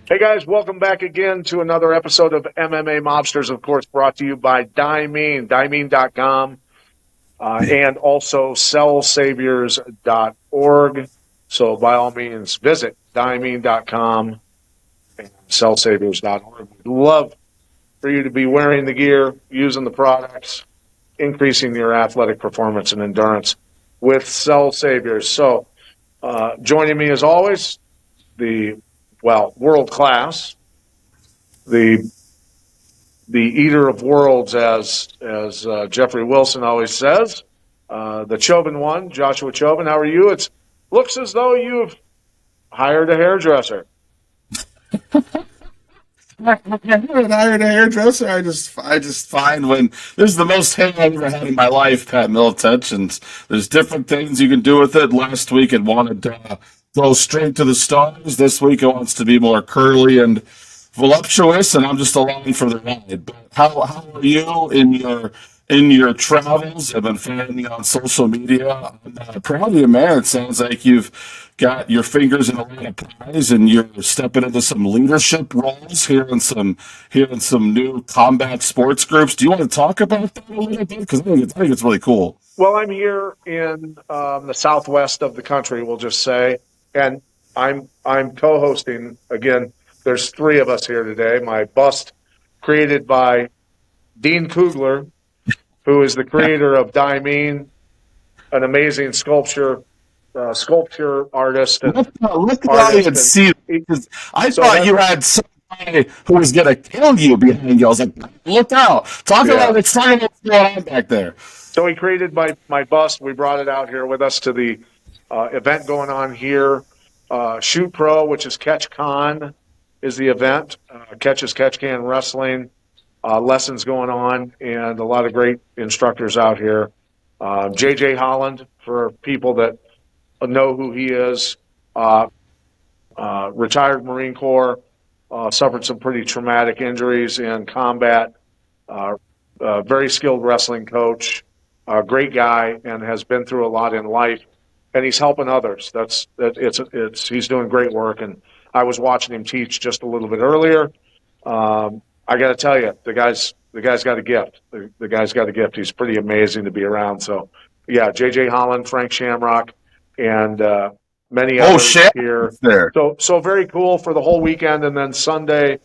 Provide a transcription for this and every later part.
Hey guys, welcome back again to another episode of MMA Mobsters, of course, brought to you by Diamine.com, and also cellsaviors.org. So by all means, visit Diamine.com and cellsaviors.org. We'd love for you to be wearing the gear, using the products, increasing your athletic performance and endurance with Cell Saviors. So joining me as always, world class, the eater of worlds, as Jeffrey Wilson always says, the Chauvin one, Joshua Chauvin. How are you? It looks as though you've hired a hairdresser. I haven't hired a hairdresser. I just find when this is the most hair I've ever had in my life, Pat Militech, and there's different things you can do with it. Last week it wanted to go straight to the stars. This week it wants to be more curly and voluptuous, and I'm just along for the ride. But how are you in your travels? I've been following you on social media. I'm proud of you, man. It sounds like you've got your fingers in a lot of pies, and you're stepping into some leadership roles here in some new combat sports groups. Do you want to talk about that a little bit? Because I think it's really cool. Well, I'm here in the southwest of the country, we'll just say, and I'm co-hosting again. There's three of us here today. My bust, created by Dean Kugler, who is the creator of Diamine, an amazing sculpture artist. And look at I didn't see it. I thought you had somebody who was going to kill you behind you. I was like, look out. Talk about what's going on back there. So he created my bust. We brought it out here with us to the event going on here. Shoot Pro, which is Catch Con, is the event. Catch Can Wrestling. Lessons going on, and a lot of great instructors out here. JJ Holland, for people that know who he is, retired Marine Corps, suffered some pretty traumatic injuries in combat, very skilled wrestling coach, great guy, and has been through a lot in life, and he's helping others. He's doing great work, and I was watching him teach just a little bit earlier. I got to tell you, the guy's got a gift. The guy's got a gift. He's pretty amazing to be around. So, yeah, JJ Holland, Frank Shamrock, and many others here. There. So very cool for the whole weekend. And then Sunday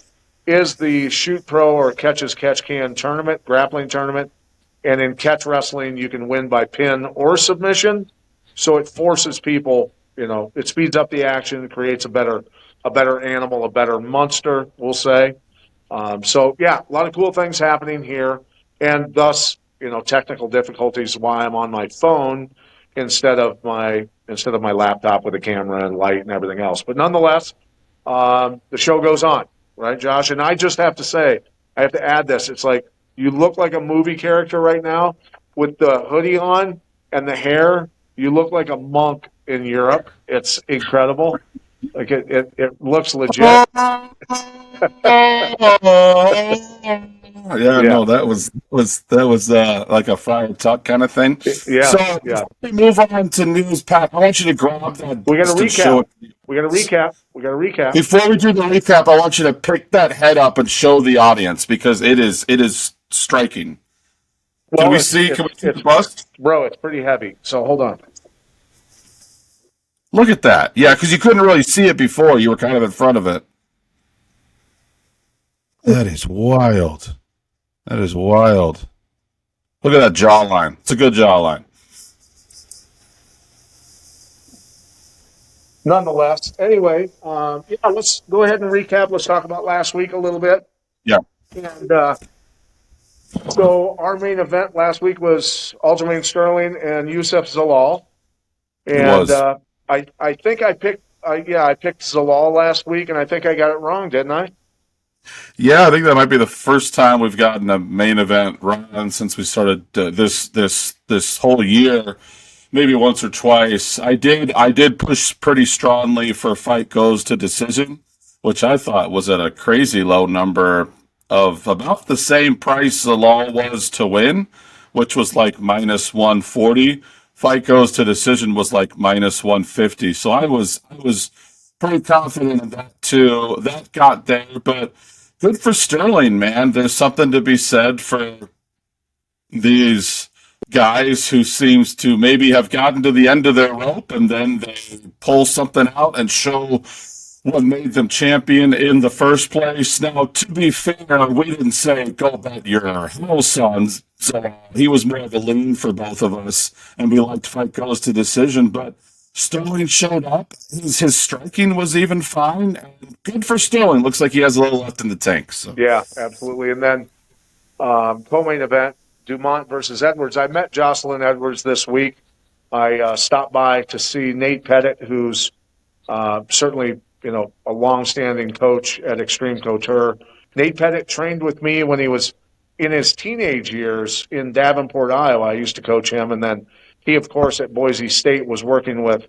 is the Shoot Pro or Catch Can tournament, grappling tournament. And in catch wrestling, you can win by pin or submission. So it forces people, it speeds up the action, creates a better animal, a better monster, we'll say. So yeah, a lot of cool things happening here, and thus, technical difficulties why I'm on my phone instead of my laptop with a camera and light and everything else. But nonetheless, the show goes on, right, Josh? And I just have to say, I have to add this. It's like you look like a movie character right now with the hoodie on and the hair. You look like a monk in Europe. It's incredible. Like it looks legit. Yeah, no, that was like a fire talk kind of thing. Yeah. So yeah. we move on to news, Pat. I want you to grab that. We got to recap. Before we do the recap, I want you to pick that head up and show the audience because it is striking. Well, Can we see the bust? Bro, it's pretty heavy. So hold on. Look at that. Yeah, because you couldn't really see it before. You were kind of in front of it. That is wild. Look at that jawline. It's a good jawline. Nonetheless, anyway, let's go ahead and recap. Let's talk about last week a little bit. Yeah. And so our main event last week was Aljamain Sterling and Youssef Zalal. And it was. I think I picked Zalal last week, and I think I got it wrong, didn't I? Yeah, I think that might be the first time we've gotten a main event run since we started this whole year. Maybe once or twice. I did push pretty strongly for fight goes to decision, which I thought was at a crazy low number of about the same price Zalal was to win, which was like minus 140. Fight goes to decision was like minus 150. So I was pretty confident in that too. That got there, but good for Sterling, man. There's something to be said for these guys who seems to maybe have gotten to the end of their rope and then they pull something out and show what made them champion in the first place. Now, to be fair, we didn't say go bet your house on. So he was more of a lean for both of us, and we liked fight goes to decision. But Sterling showed up. His striking was even fine. And good for Sterling. Looks like he has a little left in the tank. So. Yeah, absolutely. And then co-main event, Dumont versus Edwards. I met Jocelyn Edwards this week. I stopped by to see Nate Pettit, who's certainly, a long-standing coach at Extreme Couture. Nate Pettit trained with me when he was in his teenage years in Davenport, Iowa. I used to coach him, and then he, of course, at Boise State was working with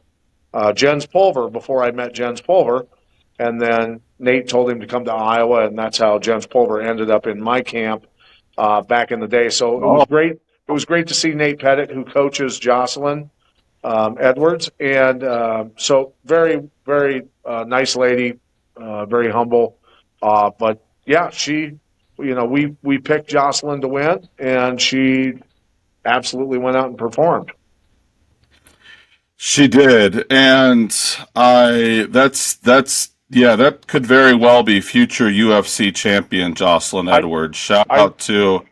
Jens Pulver before I met Jens Pulver. And then Nate told him to come to Iowa, and that's how Jens Pulver ended up in my camp back in the day. So it was great. It was great to see Nate Pettit, who coaches Jocelyn Edwards, and so very, very nice lady, very humble. But yeah, she, we picked Jocelyn to win, and she absolutely went out and performed. She did, and that could very well be future UFC champion Jocelyn Edwards. Shout out to.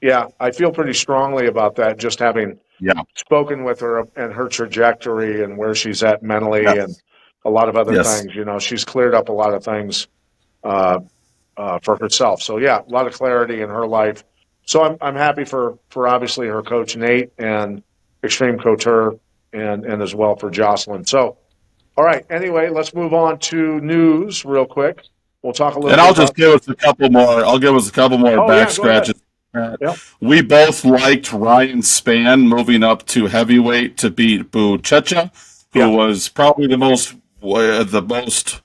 Yeah, I feel pretty strongly about that, just having spoken with her and her trajectory and where she's at mentally and a lot of other things. She's cleared up a lot of things for herself. So, yeah, a lot of clarity in her life. So I'm happy for obviously her coach, Nate, and Extreme Couture, and as well for Jocelyn. So, all right, anyway, let's move on to news real quick. We'll talk a little bit. And I'll just give us a couple more. I'll give us a couple more back scratches. Yep. We both liked Ryan Spann moving up to heavyweight to beat Bu Checha, who was probably the most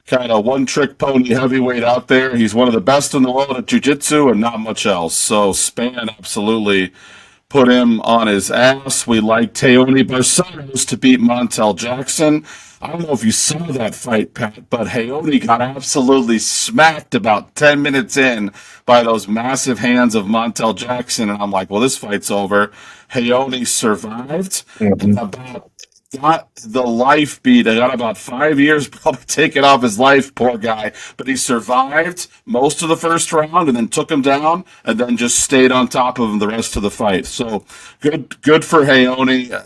kind of one-trick pony heavyweight out there. He's one of the best in the world at jiu-jitsu and not much else. So Spann absolutely put him on his ass. We liked Teone Barcelos to beat Montel Jackson. I don't know if you saw that fight, Pat, but Hayoni got absolutely smacked about 10 minutes in by those massive hands of Montel Jackson, and I'm like, well, this fight's over. Hayoni survived, and got the life beat. He got about 5 years probably taken off his life, poor guy, but he survived most of the first round and then took him down and then just stayed on top of him the rest of the fight. So good for Hayoni.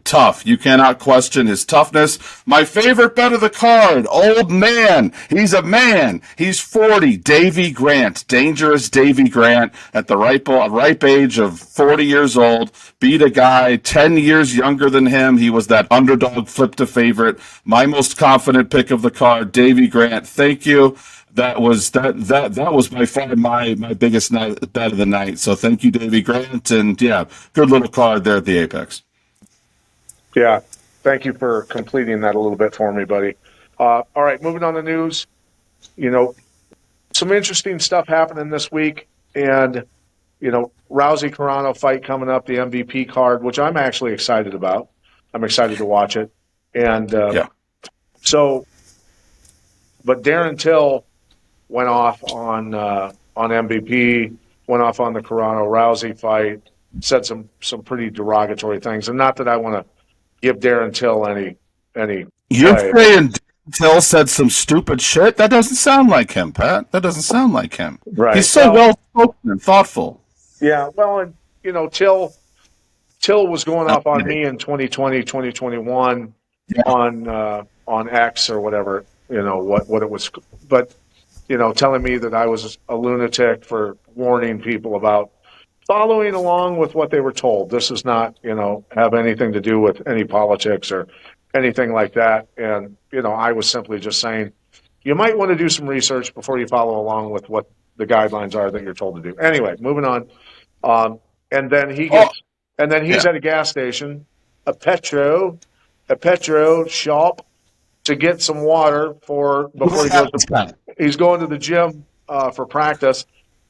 Tough. You cannot question his toughness. My favorite bet of the card, old man. He's a man. He's 40. Davy Grant. Dangerous Davy Grant at the ripe age of 40 years old. Beat a guy 10 years younger than him. He was that underdog flip to favorite. My most confident pick of the card, Davy Grant. Thank you. That was by far my biggest bet of the night. So thank you, Davy Grant. And yeah, good little card there at the Apex. Yeah, thank you for completing that a little bit for me, buddy. All right, moving on to news. Some interesting stuff happening this week, and Rousey Carano fight coming up, the MVP card, which I'm actually excited about. I'm excited to watch it, and so, but Darren Till went off on MVP, went off on the Carano Rousey fight, said some pretty derogatory things, and not that I want to give Darren Till any. You're saying Darren Till said some stupid shit? That doesn't sound like him, Pat. That doesn't sound like him. Right. He's so well spoken and thoughtful. Yeah. Well, and Till was going off on me in 2020, 2021 on X or whatever. What it was, but telling me that I was a lunatic for warning people about following along with what they were told. This does not, have anything to do with any politics or anything like that. And, I was simply just saying, you might want to do some research before you follow along with what the guidelines are that you're told to do. Anyway, moving on. And then he's at a gas station, a petro shop to get some water before he goes to, he's going to the gym for practice.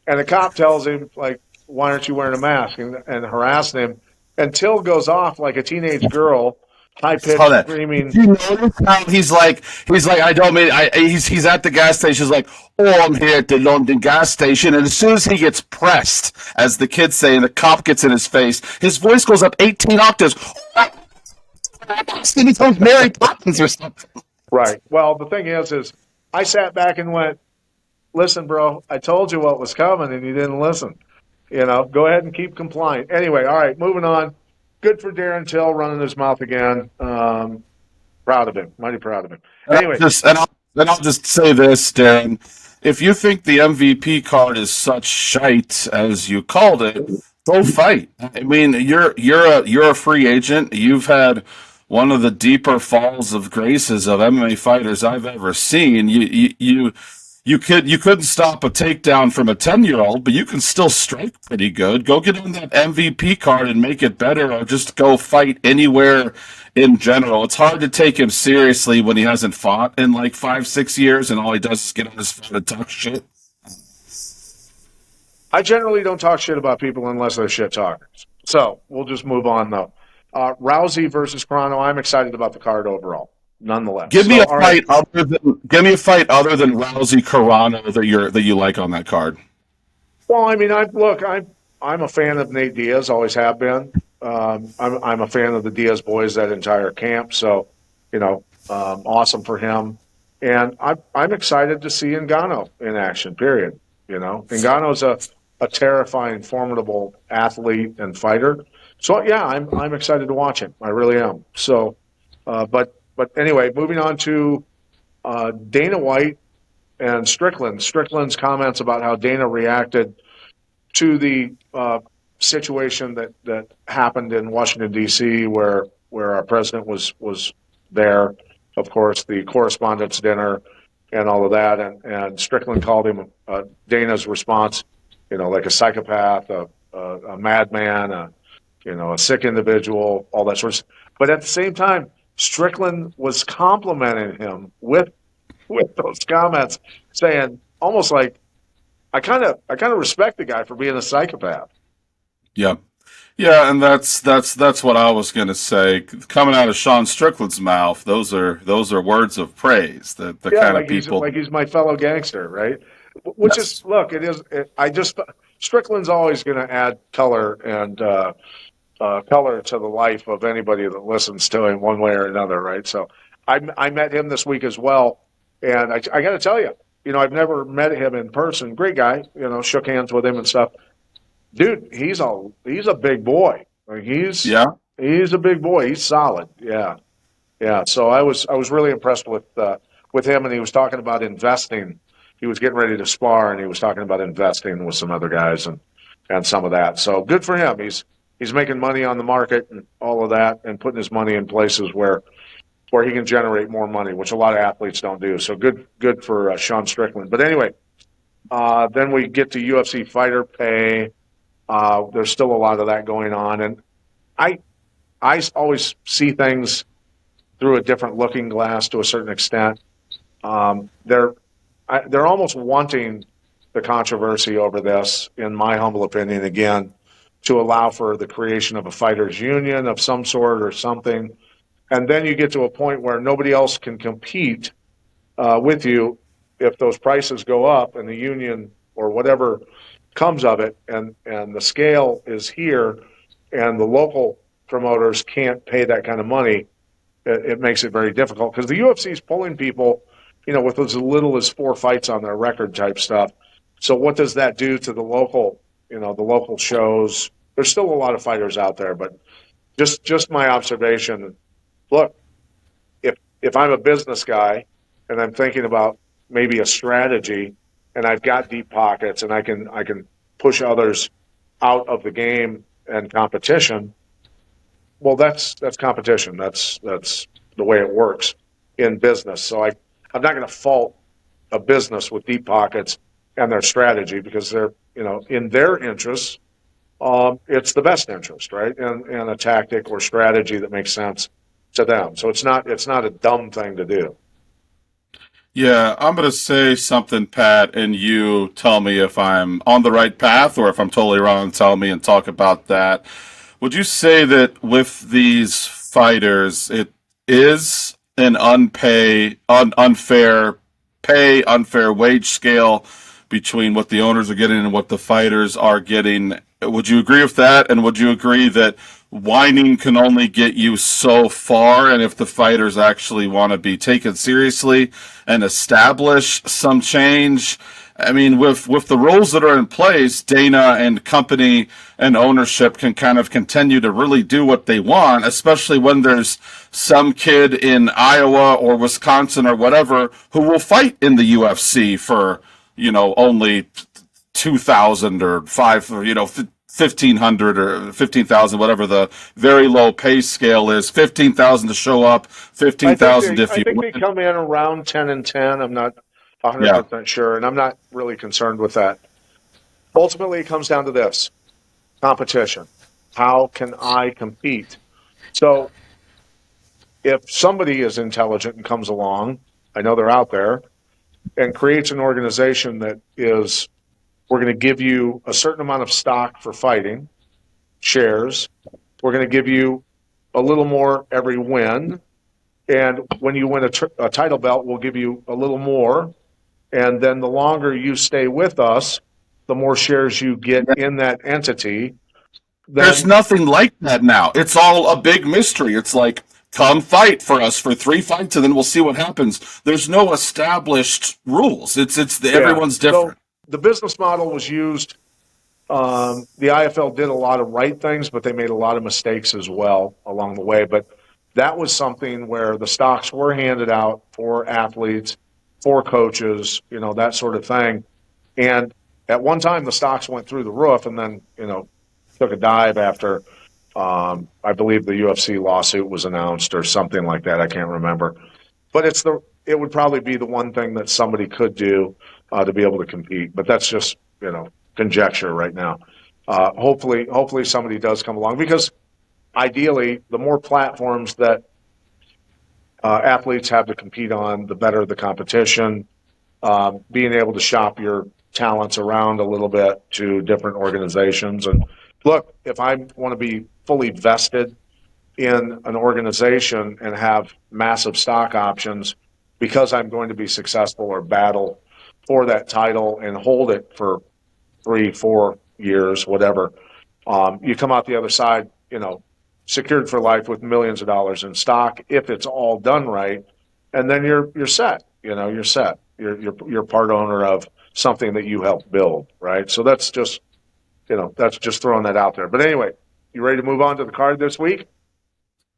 And the cop tells him, like, why aren't you wearing a mask? And harassing him. And Till goes off like a teenage girl, high Saw pitched that. Did screaming. you notice how he's like, I don't mean, he's at the gas station, he's like, oh, I'm here at the London gas station. And as soon as he gets pressed, as the kids say, and the cop gets in his face, his voice goes up 18 octaves. He becomes Mary Poppins or something. Right. Well, the thing is I sat back and went, listen, bro, I told you what was coming and you didn't listen. Go ahead and keep complying. Anyway, all right, moving on. Good for Darren Till running his mouth again. Proud of him, mighty proud of him. Anyway, I'll just say this, Darren. If you think the MVP card is such shite as you called it, go fight. I mean, you're a free agent. You've had one of the deeper falls of graces of MMA fighters I've ever seen. You couldn't stop a takedown from a 10-year-old, but you can still strike pretty good. Go get on that MVP card and make it better, or just go fight anywhere in general. It's hard to take him seriously when he hasn't fought in like 5, 6 years, and all he does is get on his phone and talk shit. I generally don't talk shit about people unless they're shit talkers. So we'll just move on, though. Rousey versus Carano. I'm excited about the card overall, nonetheless. Give me a all right. fight other than Rousey Carano that you like on that card. Well, I mean, I'm a fan of Nate Diaz, always have been. I'm a fan of the Diaz boys, that entire camp. So, awesome for him. And I'm excited to see Ngannou in action. Period. Ngannou's a terrifying, formidable athlete and fighter. So yeah, I'm excited to watch him. I really am. So, but anyway, moving on to Dana White and Strickland. Strickland's comments about how Dana reacted to the situation that happened in Washington D.C., where our president was there. Of course, the correspondence dinner and all of that, and Strickland called him Dana's response, like a psychopath, a madman, a sick individual, all that sort of stuff. But at the same time, Strickland was complimenting him with those comments, saying almost like, I kind of respect the guy for being a psychopath. Yeah. Yeah, and that's what I was going to say. Coming out of Sean Strickland's mouth, those are words of praise. The kind of people, he's my fellow gangster, right? Which yes. is, look, Strickland's always going to add color and color to the life of anybody that listens to him one way or another, right? So I met him this week as well, and I got to tell you, I've never met him in person. Great guy, shook hands with him and stuff. Dude, he's a big boy. He's a big boy. He's solid. Yeah. So I was really impressed with him, and he was talking about investing. He was getting ready to spar, and he was talking about investing with some other guys and some of that. So good for him. He's making money on the market and all of that, and putting his money in places where he can generate more money, which a lot of athletes don't do. So good for Sean Strickland. But anyway, then we get to UFC fighter pay. There's still a lot of that going on, and I always see things through a different looking glass to a certain extent. They're almost wanting the controversy over this, in my humble opinion, again, to allow for the creation of a fighters union of some sort or something, and then you get to a point where nobody else can compete with you if those prices go up and the union or whatever comes of it, and the scale is here, and the local promoters can't pay that kind of money. It makes it very difficult, because the UFC is pulling people, with as little as 4 fights on their record type stuff. So what does that do to the local, the local shows? There's still a lot of fighters out there, but just my observation. Look, if I'm a business guy and I'm thinking about maybe a strategy, and I've got deep pockets, and I can push others out of the game and competition. Well, that's competition. That's the way it works in business. So I'm not going to fault a business with deep pockets and their strategy, because they're in their interests. It's the best interest, right? And a tactic or strategy that makes sense to them. So it's not a dumb thing to do. Yeah, I'm going to say something, Pat, and you tell me if I'm on the right path or if I'm totally wrong. Tell me and talk about that. Would you say that with these fighters, it is an unfair wage scale between what the owners are getting and what the fighters are getting. Would you agree with that? And would you agree that whining can only get you so far? And if the fighters actually want to be taken seriously and establish some change, I mean, with the rules that are in place, Dana and company and ownership can kind of continue to really do what they want, especially when there's some kid in Iowa or Wisconsin or whatever who will fight in the UFC for, only 2,000 or 1,500 or 15,000, whatever the very low pay scale is. 15,000 to show up, 15,000 if I you think win. they come in around 10 and 10. I'm not Yeah. 100% sure, and I'm not really concerned with that. Ultimately, it comes down to this: competition. How can I compete? So if somebody is intelligent and comes along, I know they're out there, and creates an organization that is, we're going to give you a certain amount of stock for fighting, shares. We're going to give you a little more every win. And when you win a title belt, we'll give you a little more. And then the longer you stay with us, the more shares you get in that entity. There's Then, nothing like that now. It's all a big mystery. It's like, come fight for us for 3 fights and then we'll see what happens. There's no established rules. yeah. Everyone's So different. the business model was used. The IFL did a lot of right things, but they made a lot of mistakes as well along the way. But that was something where the stocks were handed out for athletes, for coaches, that sort of thing. And at one time, the stocks went through the roof, and then took a dive after I believe the UFC lawsuit was announced or something like that. I can't remember, but it would probably be the one thing that somebody could do to be able to compete. But that's just conjecture right now. Hopefully somebody does come along, because ideally, the more platforms that athletes have to compete on, the better the competition. Being able to shop your talents around a little bit to different organizations. And look, if I want to be fully vested in an organization and have massive stock options because I'm going to be successful or battle for that title and hold it for 3-4 years, whatever, you come out the other side, secured for life with millions of dollars in stock if it's all done right, and then you're set. You're set. You're part owner of something that you helped build, right? So that's just throwing that out there. But anyway, you ready to move on to the card this week?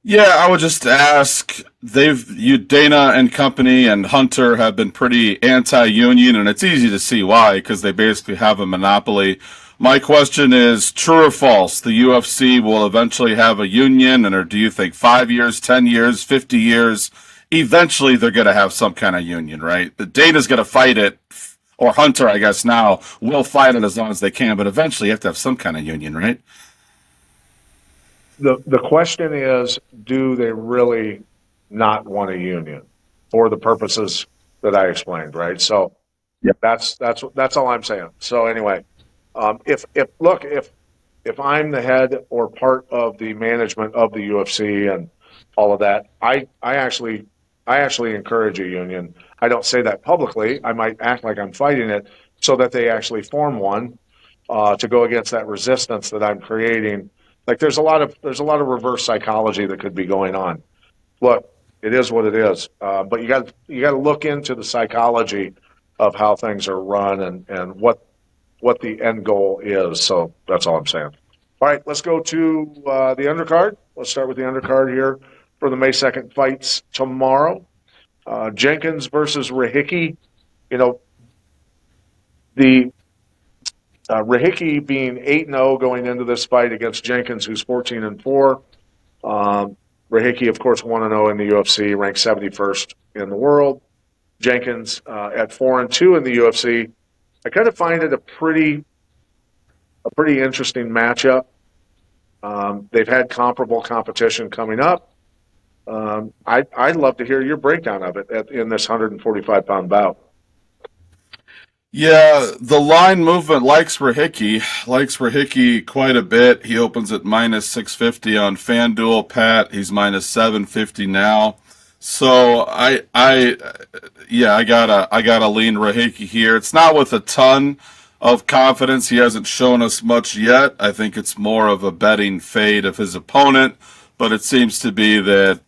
Yeah, I would just ask. Dana and company and Hunter have been pretty anti-union, and it's easy to see why, because they basically have a monopoly. My question is, true or false? The UFC will eventually have a union, or do you think 5 years, 10 years, 50 years? Eventually, they're going to have some kind of union, right? The Dana's going to fight it, or Hunter, I guess now, will fight it as long as they can, but eventually you have to have some kind of union, right? The question is, do they really not want a union for the purposes that I explained, right? So Yep. that's all I'm saying. So anyway, if I'm the head or part of the management of the UFC and all of that, I actually encourage a union. I don't say that publicly. I might act like I'm fighting it so that they actually form one to go against that resistance that I'm creating. Like there's a lot of reverse psychology that could be going on. Look, it is what it is, but you got to look into the psychology of how things are run and what the end goal is. So that's all I'm saying. All right, let's go to the undercard. Let's start with the undercard here for the May 2nd fights tomorrow. Jenkins versus Rahicki. The Rahicki being 8-0 going into this fight against Jenkins, who's 14-4. Rahicki, of course, 1-0 in the UFC, ranked 71st in the world. Jenkins at 4-2 in the UFC. I kind of find it a pretty interesting matchup. They've had comparable competition coming up. I'd love to hear your breakdown of it in this 145-pound bout. Yeah, the line movement likes Rahicki quite a bit. He opens at minus 650 on FanDuel. Pat, he's minus 750 now. So yeah, I gotta lean Rahicki here. It's not with a ton of confidence. He hasn't shown us much yet. I think it's more of a betting fade of his opponent, but it seems to be that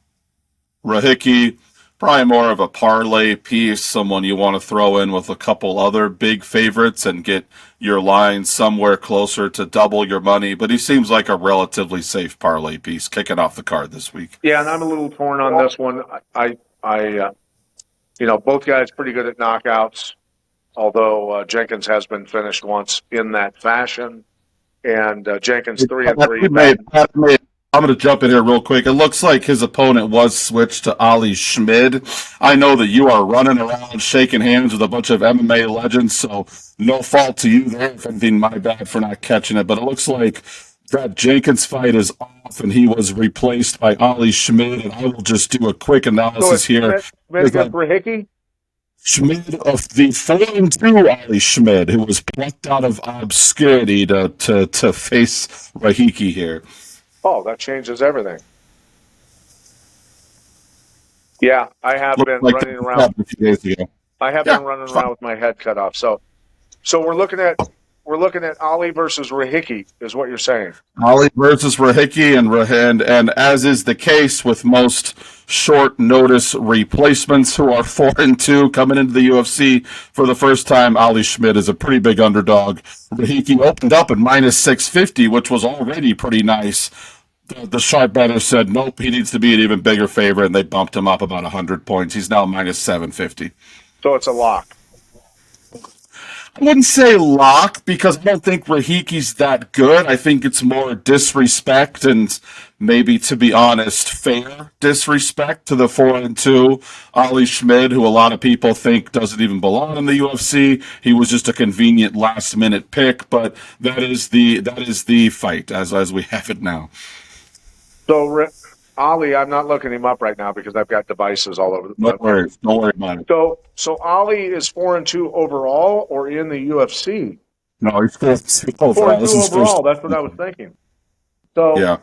Rahicki, probably more of a parlay piece, someone you want to throw in with a couple other big favorites and get your line somewhere closer to double your money. But he seems like a relatively safe parlay piece kicking off the card this week. Yeah, and I'm a little torn on this one. Both guys pretty good at knockouts, although Jenkins has been finished once in that fashion. And Jenkins 3-3. I'm going to jump in here real quick. It looks like his opponent was switched to Ali Schmid. I know that you are running around shaking hands with a bunch of MMA legends, so no fault to you there. If anything, my bad for not catching it. But it looks like that Jenkins fight is off, and he was replaced by Ali Schmid. And I will just do a quick analysis here. Schmid against Rahicki? Schmid of the 4-2 Ali Schmid, who was plucked out of obscurity to face Rahicki here. Oh, that changes everything. Yeah, I have been running around. A few days ago. I have been running around with my head cut off. So we're looking at Ali versus Rahicki, is what you're saying. Ali versus Rahicki, and as is the case with most short notice replacements who are 4-2 coming into the UFC for the first time, Ali Schmid is a pretty big underdog. Rahicki opened up at minus 650, which was already pretty nice. The sharp bettor said, nope, he needs to be an even bigger favorite, and they bumped him up about 100 points. He's now minus 750. So it's a lock. I wouldn't say lock because I don't think Rahicki's that good. I think it's more disrespect and maybe, to be honest, fair disrespect to the 4-2 Ali Schmid, who a lot of people think doesn't even belong in the UFC. He was just a convenient last-minute pick, but that is the fight as we have it now. So Ali, I'm not looking him up right now because I've got devices all over the place. Don't worry about it. So Ali is 4-2 overall or in the UFC? No, he's 4-2 overall. That's what I was thinking. So yeah.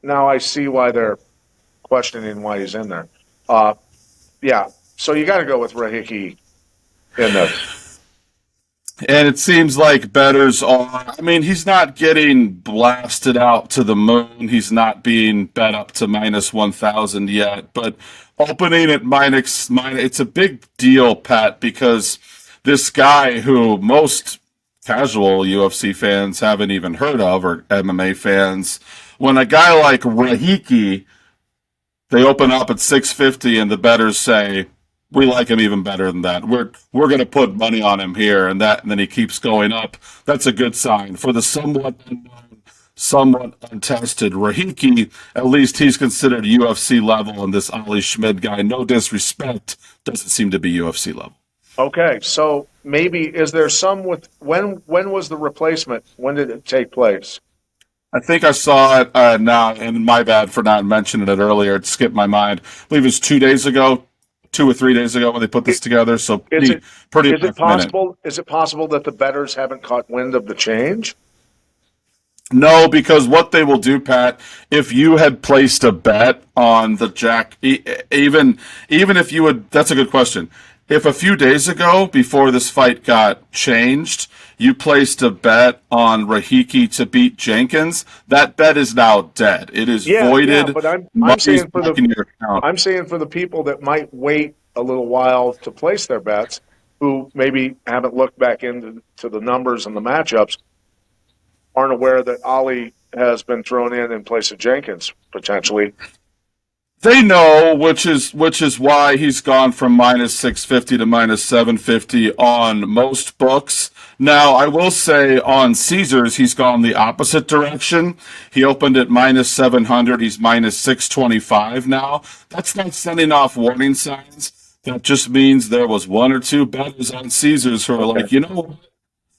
Now I see why they're questioning why he's in there. Yeah. So you got to go with Rahicki in this. And it seems like bettors are, I mean, he's not getting blasted out to the moon. He's not being bet up to minus 1,000 yet. But opening at minus, it's a big deal, Pat, because this guy who most casual UFC fans haven't even heard of, or MMA fans, when a guy like Rahicki, they open up at 650 and the bettors say, we like him even better than that. We're going to put money on him here and then he keeps going up. That's a good sign. For the somewhat unknown, somewhat untested Rahicki, at least he's considered UFC level, and this Ali Schmid guy, no disrespect, doesn't seem to be UFC level. Okay, so maybe is there some with when was the replacement? When did it take place? I think I saw it now, and my bad for not mentioning it earlier. It skipped my mind. I believe it was 2 days ago. 2 or 3 days ago when they put this together, so pretty. Is it possible? Is it possible that the bettors haven't caught wind of the change? No, because what they will do, Pat, if you had placed a bet on the Jack, even if you would, that's a good question. If a few days ago, before this fight got changed, you placed a bet on Rahicki to beat Jenkins, that bet is now dead. It is voided. Yeah, but I'm saying for the people that might wait a little while to place their bets, who maybe haven't looked back into the numbers and the matchups, aren't aware that Ali has been thrown in place of Jenkins potentially. They know, which is why he's gone from minus 650 to minus 750 on most books. Now, I will say on Caesars, he's gone the opposite direction. He opened at minus 700. He's minus 625 now. That's not sending off warning signs. That just means there was one or two bettors on Caesars who are like, you know what?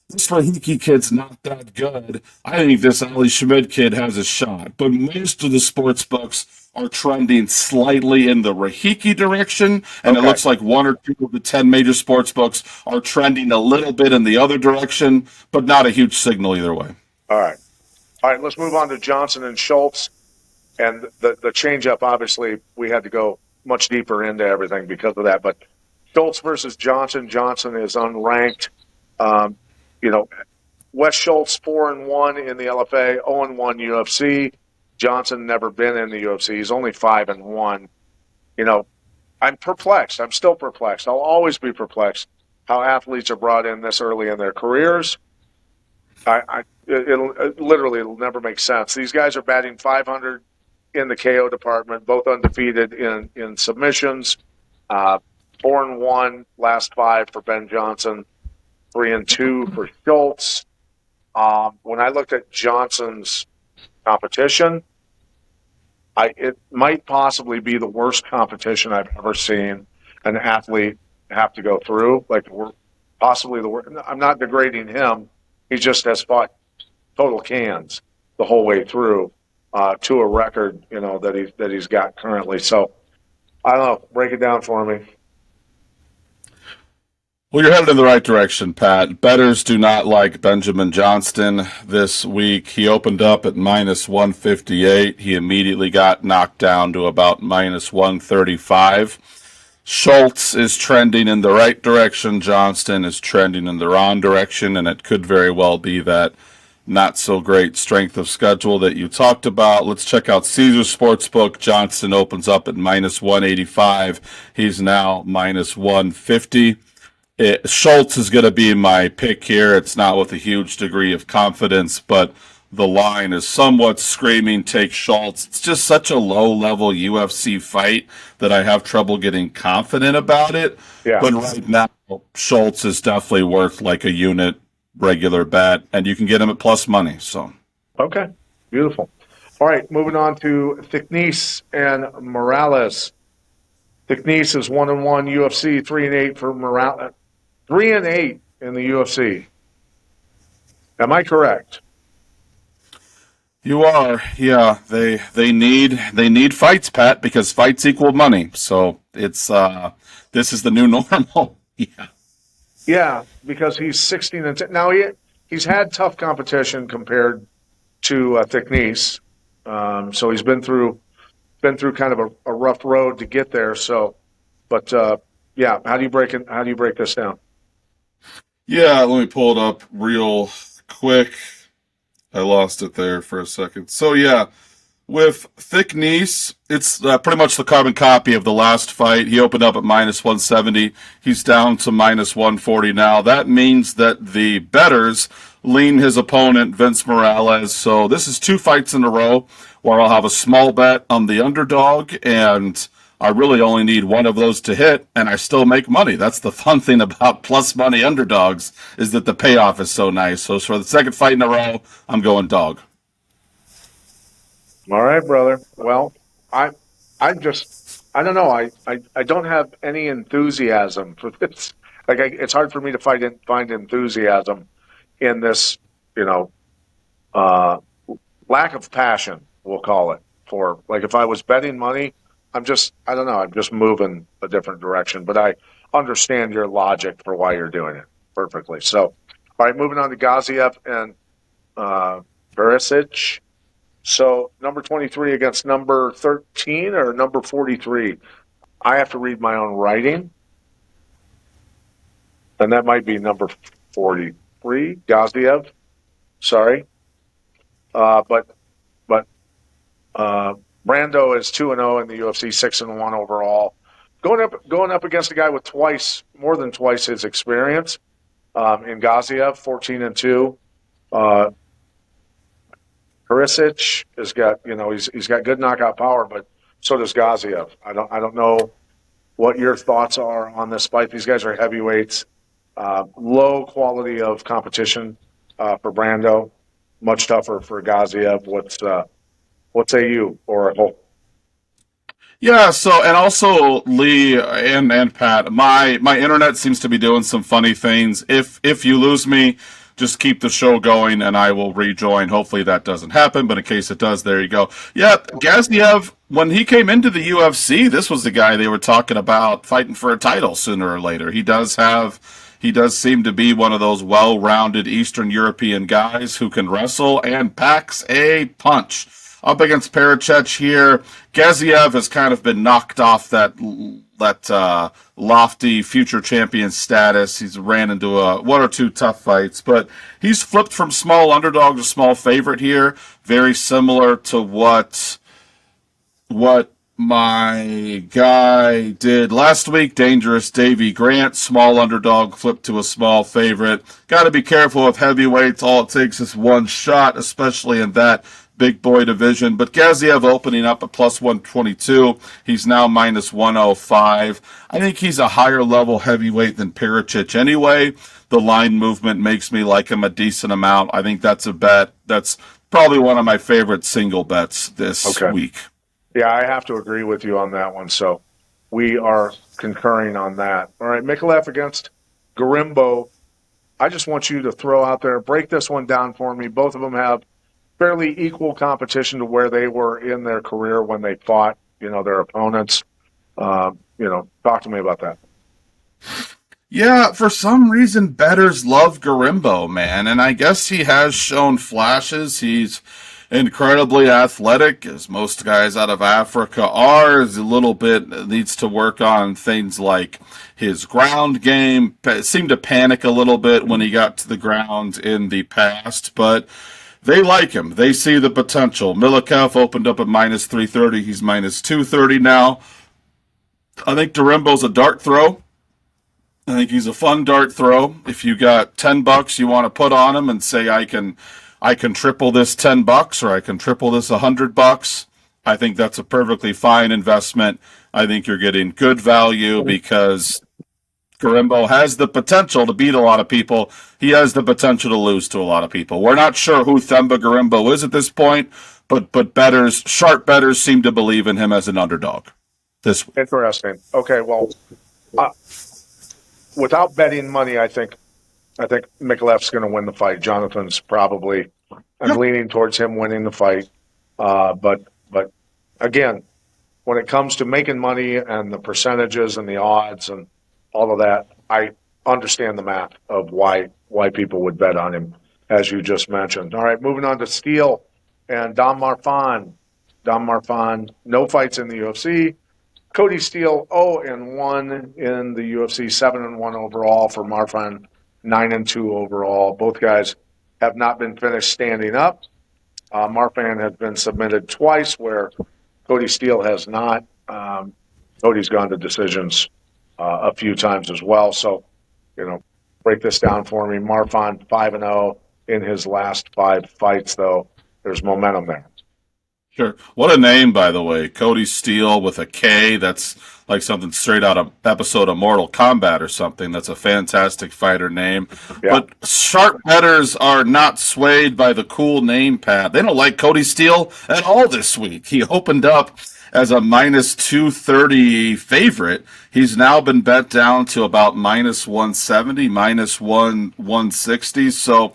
this Rahiki kid's not that good. I think this Ali Schmid kid has a shot. But most of the sports books are trending slightly in the Rahiki direction, and it Okay. looks like one or two of the 10 major sports books are trending a little bit in the other direction, but not a huge signal either way. All right. All right. Let's move on to Johnson and Schultz. And the changeup, obviously, we had to go much deeper into everything because of that. But Schultz versus Johnson. Johnson is unranked. Um, you know, Wes Schultz 4-1 in the LFA, 0-1 UFC. Johnson never been in the UFC. He's only 5-1. You know, I'm perplexed. I'm still perplexed. I'll always be perplexed how athletes are brought in this early in their careers. It literally it'll never make sense. These guys are batting 500 in the KO department, both undefeated in submissions. 4-1 last 5 for Ben Johnson, 3-2 for Schultz. When I looked at Johnson's competition, it might possibly be the worst competition I've ever seen an athlete have to go through. Like possibly the worst. I'm not degrading him. He just has fought total cans the whole way through to a record, that he's got currently. So I don't know. Break it down for me. Well, you're headed in the right direction, Pat. Bettors do not like Benjamin Johnston this week. He opened up at minus 158. He immediately got knocked down to about minus 135. Schultz is trending in the right direction. Johnston is trending in the wrong direction, and it could very well be that not so great strength of schedule that you talked about. Let's check out Caesars Sportsbook. Johnston opens up at minus 185. He's now minus 150. Schultz is going to be my pick here. It's not with a huge degree of confidence, but the line is somewhat screaming take Schultz. It's just such a low-level UFC fight that I have trouble getting confident about it. Yeah. But right now, Schultz is definitely worth like a unit regular bet, and you can get him at plus money. So Okay, beautiful. All right, moving on to Thicknesse and Morales. Thicknesse is 1-1 UFC, 3-8 for Morales. 3-8 in the UFC. Am I correct? you are, yeah. They need fights, Pat, because fights equal money. So it's this is the new normal. Yeah. Yeah, because he's 16-10. Now he's had tough competition compared to Thicknesse. So he's been through kind of a rough road to get there. So, but yeah, how do you break this down? Yeah, let me pull it up real quick. I lost it there for a second. So yeah, with Thicknesse, it's pretty much the carbon copy of the last fight. He opened up at minus 170. He's down to minus 140 now. That means that the bettors lean his opponent, Vince Morales. So this is 2 fights in a row where I'll have a small bet on the underdog, and I really only need one of those to hit, and I still make money. That's the fun thing about plus money underdogs, is that the payoff is so nice. So for the second fight in a row, I'm going dog. All right, brother. Well, I don't know. I don't have any enthusiasm for this. Like it's hard for me to find enthusiasm in this, uh, lack of passion. We'll call it for like if I was betting money, I don't know. I'm just moving a different direction. But I understand your logic for why you're doing it perfectly. So, all right, moving on to Gaziev and Barisic. So number 23 against number 13 or number 43? I have to read my own writing. And that might be number 43, Gaziev. Sorry. But Brando is 2-0 in the UFC, 6-1 overall. Going up against a guy with more than twice his experience in Gaziev, 14-2. Perisic has got, he's got good knockout power, but so does Gaziev. I don't know what your thoughts are on this fight. These guys are heavyweights, low quality of competition for Brando, much tougher for Gaziev. What say you, Oracle? Yeah, so and also Lee and Pat, my internet seems to be doing some funny things. If you lose me, just keep the show going, and I will rejoin. Hopefully that doesn't happen, but in case it does, there you go. Yeah, Gaziev, when he came into the UFC, this was the guy they were talking about fighting for a title sooner or later. He does seem to be one of those well-rounded Eastern European guys who can wrestle and packs a punch. Up against Parachech here, Gaziev has kind of been knocked off that lofty future champion status. He's ran into one or two tough fights, but he's flipped from small underdog to small favorite here. Very similar to what my guy did last week. Dangerous Davy Grant, small underdog, flipped to a small favorite. Got to be careful with heavyweights. All it takes is one shot, especially in that big boy division. But Gaziev opening up at plus 122. He's now minus 105. I think he's a higher level heavyweight than Parachech anyway. The line movement makes me like him a decent amount. I think that's a bet. That's probably one of my favorite single bets this week. Yeah, I have to agree with you on that one. So we are concurring on that. All right, Mikalev against Garimbo. I just want you to throw out there, break this one down for me. Both of them have fairly equal competition to where they were in their career when they fought, their opponents. Talk to me about that. Yeah, for some reason, bettors love Garimbo, man, and I guess he has shown flashes. He's incredibly athletic, as most guys out of Africa are. He's a little bit needs to work on things like his ground game. Seemed to panic a little bit when he got to the ground in the past, but they like him. They see the potential. Milikev opened up at minus 330. He's minus 230 now. I think Garimbo's a dart throw. I think he's a fun dart throw. If you got $10 you want to put on him and say I can triple this $10 or I can triple this $100, I think that's a perfectly fine investment. I think you're getting good value because Garimbo has the potential to beat a lot of people. He has the potential to lose to a lot of people. We're not sure who Themba Garimbo is at this point, but sharp bettors seem to believe in him as an underdog this week. Interesting. Okay, well, without betting money, I think Mikalev's going to win the fight. Jonathan's probably. I'm leaning towards him winning the fight. But again, when it comes to making money and the percentages and the odds and all of that, I understand the math of why people would bet on him, as you just mentioned. All right, moving on to Steele and Dom Marfan. Dom Marfan, no fights in the UFC. Cody Steele, 0-1 in the UFC, 7-1 overall for Marfan, 9-2 overall. Both guys have not been finished standing up. Marfan has been submitted twice, where Cody Steele has not. Cody's gone to decisions a few times as well. So, break this down for me. Marfan 5-0 in his last 5 fights, though. There's momentum there. Sure. What a name, by the way. Cody Steele with a K. That's like something straight out of episode of Mortal Kombat or something. That's a fantastic fighter name. Yeah. But sharp bettors are not swayed by the cool name, Pat. They don't like Cody Steele at all this week. He opened up as a minus 230 favorite. He's now been bet down to about minus 170, minus 160. So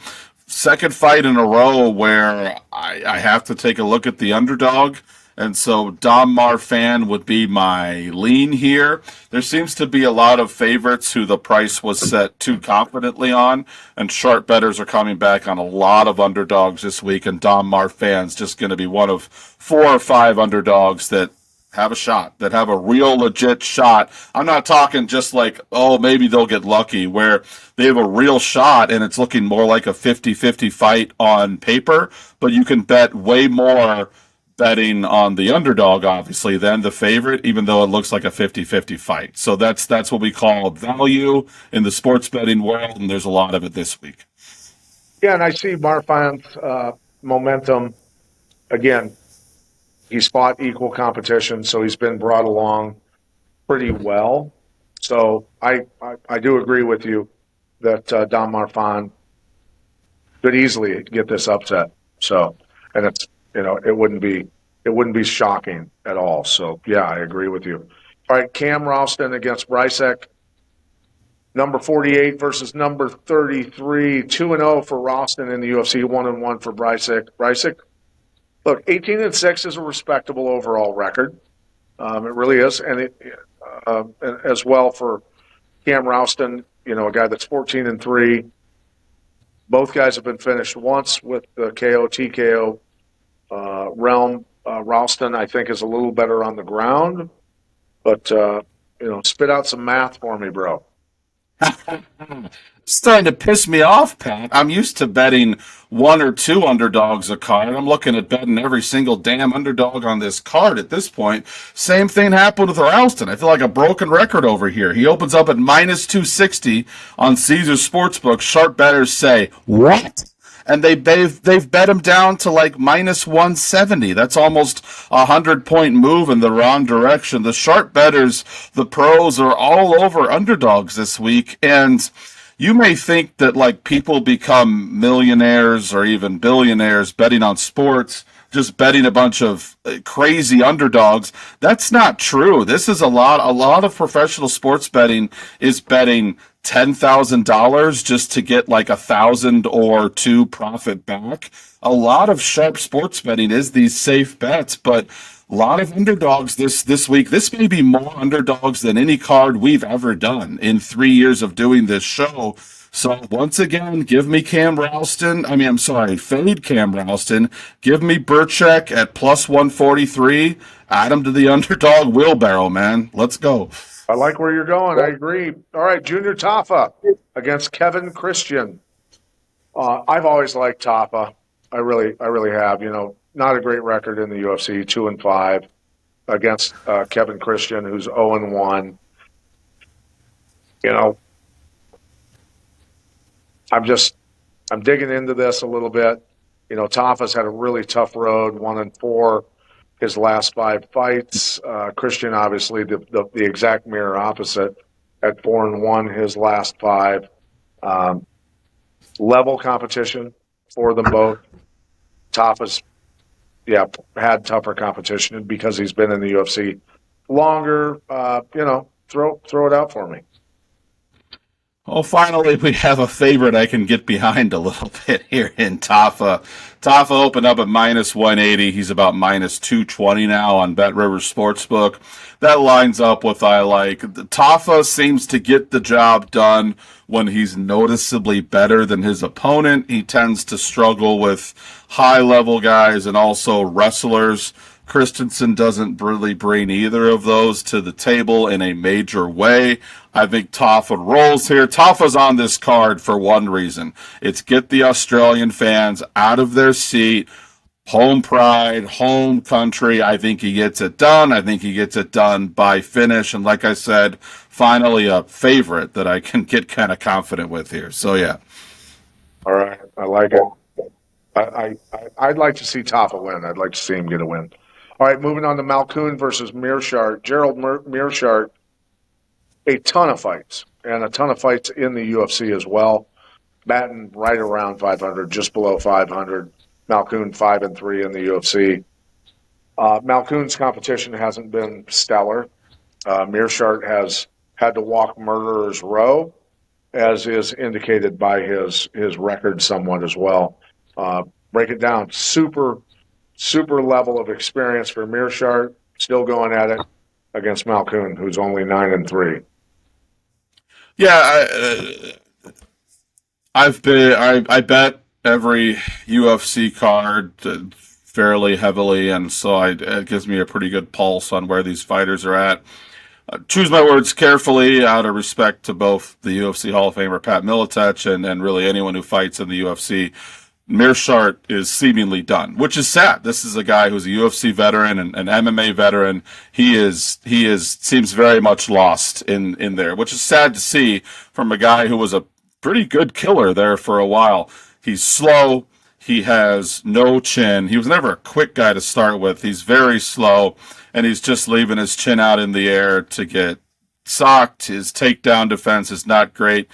second fight in a row where I have to take a look at the underdog. And so Dom Marfan would be my lean here. There seems to be a lot of favorites who the price was set too confidently on, and sharp bettors are coming back on a lot of underdogs this week, and Dom Marfan's just going to be one of 4 or 5 underdogs that have a shot, that have a real legit shot. I'm not talking just like, maybe they'll get lucky, where they have a real shot and it's looking more like a 50-50 fight on paper, but you can bet way more betting on the underdog, obviously, than the favorite, even though it looks like a 50-50 fight. So that's what we call value in the sports betting world, and there's a lot of it this week. Yeah, and I see Marfan's momentum. Again, he's fought equal competition, so he's been brought along pretty well. So I do agree with you that Dom Marfan could easily get this upset. So, and it's, it wouldn't be shocking at all. So yeah, I agree with you. All right, Cam Ralston against Brysek. Number 48 versus number 33, 2-0 for Ralston in the UFC, 1-1 for Brysick. Brysick, look, 18-6 is a respectable overall record. It really is, and as well for Cam Ralston, a guy that's 14-3. Both guys have been finished once with the KO TKO realm. Ralston, I think, is a little better on the ground, but spit out some math for me, bro. Starting to piss me off, Pat. I'm used to betting one or two underdogs a card. I'm looking at betting every single damn underdog on this card at this point. Same thing happened with Ralston. I feel like a broken record over here. He opens up at minus 260 on Caesars Sportsbook. Sharp bettors say, what? And they've bet him down to like minus 170. That's almost a 100-point move in the wrong direction. The sharp bettors, the pros, are all over underdogs this week, and you may think that like people become millionaires or even billionaires betting on sports, just betting a bunch of crazy underdogs. That's not true. This is a lot of professional sports betting is betting $10,000 just to get like 1,000 or two profit back. A lot of sharp sports betting is these safe bets, but a lot of underdogs this week. This may be more underdogs than any card we've ever done in 3 years of doing this show. So once again, give me Cam Ralston. Fade Cam Ralston. Give me Burchek at plus 143. Add him to the underdog wheelbarrow, man. Let's go. I like where you're going. I agree. All right, Junior Tafa against Kevin Christian. I've always liked Tafa. I really have. Not a great record in the UFC, 2-5 against Kevin Christian, who's 0-1. I'm digging into this a little bit. Tafa's had a really tough road, 1-4 his last 5 fights. Christian, obviously, the exact mirror opposite at 4-1 his last 5. Level competition for them both. Tafa's had tougher competition because he's been in the UFC longer. Throw it out for me. Oh, finally, we have a favorite I can get behind a little bit here in Tafa. Tafa opened up at minus 180. He's about minus 220 now on Bet River Sportsbook. That lines up with I like. Tafa seems to get the job done when he's noticeably better than his opponent. He tends to struggle with high-level guys and also wrestlers. Christensen doesn't really bring either of those to the table in a major way. I think Tafa rolls here. Tafa's on this card for one reason. It's get the Australian fans out of their seat. Home pride, home country. I think he gets it done. I think he gets it done by finish. And like I said, finally a favorite that I can get kind of confident with here. So, yeah. All right. I like it. I'd like to see Tafa win. I'd like to see him get a win. All right, moving on to Malkoun versus Mearshart. Gerald Mearshart, a ton of fights, and a ton of fights in the UFC as well. Batting right around 500, just below 500. Malkoun 5-3 in the UFC. Malkoun's competition hasn't been stellar. Mearshart has had to walk murderer's row, as is indicated by his record somewhat as well. Break it down. Super level of experience for Mearshart, still going at it against Malkoun, who's only 9-3. Yeah, I bet every UFC card fairly heavily, and so it gives me a pretty good pulse on where these fighters are at. Choose my words carefully out of respect to both the UFC Hall of Famer Pat Miletich and really anyone who fights in the UFC. Mearshart is seemingly done, which is sad. This is a guy who's a UFC veteran and an MMA veteran. He seems very much lost in there, which is sad to see from a guy who was a pretty good killer there for a while. He's slow. He has no chin. He was never a quick guy to start with. He's very slow, and he's just leaving his chin out in the air to get socked. His takedown defense is not great.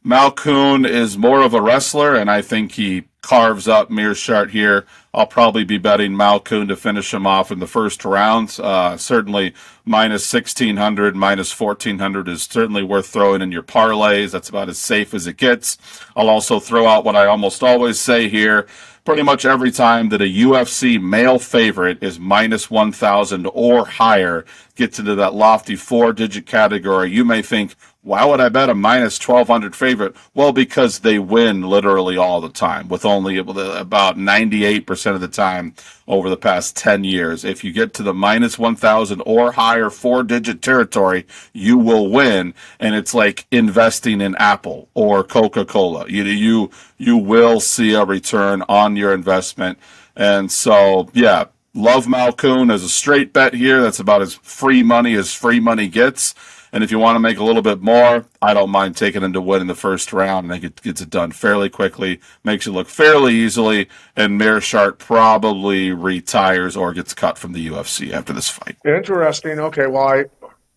Malkoon is more of a wrestler, and I think he carves up Mearshart here. I'll probably be betting Malkoon to finish him off in the first round. Certainly, minus 1,600, minus 1,400 is certainly worth throwing in your parlays. That's about as safe as it gets. I'll also throw out what I almost always say here. Pretty much every time that a UFC male favorite is minus 1,000 or higher, gets into that lofty 4-digit category, you may think, why would I bet a minus 1,200 favorite? Well, because they win literally all the time, with only about 98% of the time over the past 10 years. If you get to the minus 1,000 or higher 4-digit territory, you will win. And it's like investing in Apple or Coca-Cola. You will see a return on your investment. And so, yeah, love Malkoon as a straight bet here. That's about as free money gets. And if you want to make a little bit more, I don't mind taking him to win in the first round. I think it gets it done fairly quickly, makes it look fairly easily, and Mearshart probably retires or gets cut from the UFC after this fight. Interesting. Okay, well, I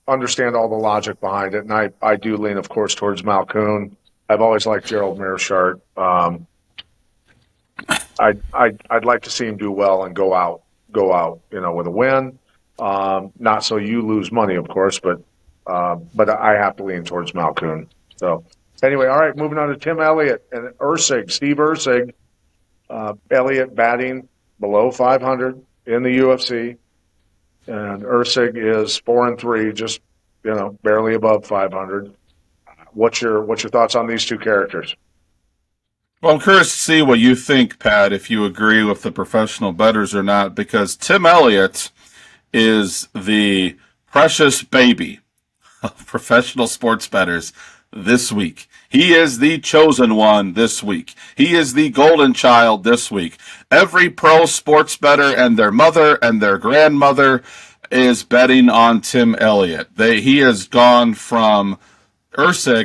understand all the logic behind it, and I do lean, of course, towards Malkoon. I've always liked Gerald Mearshart. I'd like to see him do well and go out, with a win. Not so you lose money, of course, but I have to lean towards Malkoon. So anyway, all right, moving on to Tim Elliott and Steve Ursig. Elliott batting below 500 in the UFC, and Ursig is 4-3, just barely above 500. What's your thoughts on these two characters? Well, I'm curious to see what you think, Pat, if you agree with the professional bettors or not, because Tim Elliott is the precious baby of professional sports bettors this week. He is the chosen one this week. He is the golden child this week. Every pro sports bettor and their mother and their grandmother is betting on Tim Elliott. Ursig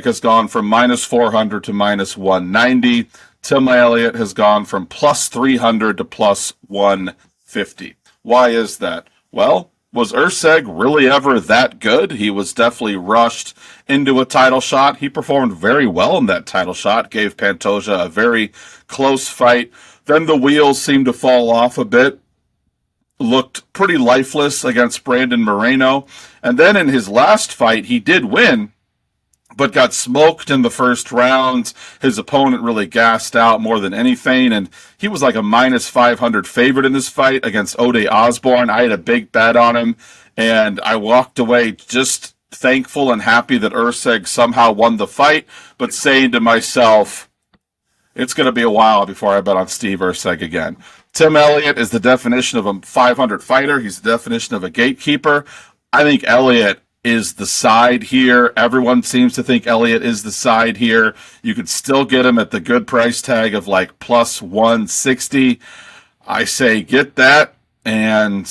has gone from minus 400 to minus 190. Tim Elliott has gone from plus 300 to plus 150. Why is that? Well, was Ursig really ever that good? He was definitely rushed into a title shot. He performed very well in that title shot, gave Pantoja a very close fight. Then the wheels seemed to fall off a bit. Looked pretty lifeless against Brandon Moreno. And then in his last fight, he did win, but got smoked in the first round. His opponent really gassed out more than anything, and he was like a minus 500 favorite in this fight against Ode Osborne. I had a big bet on him, and I walked away just thankful and happy that Ursig somehow won the fight, but saying to myself, it's going to be a while before I bet on Steve Ursig again. Tim Elliott is the definition of a 500 fighter. He's the definition of a gatekeeper. I think Elliott is the side here. Everyone seems to think Elliott is the side here. You could still get him at the good price tag of like plus 160. I say get that, and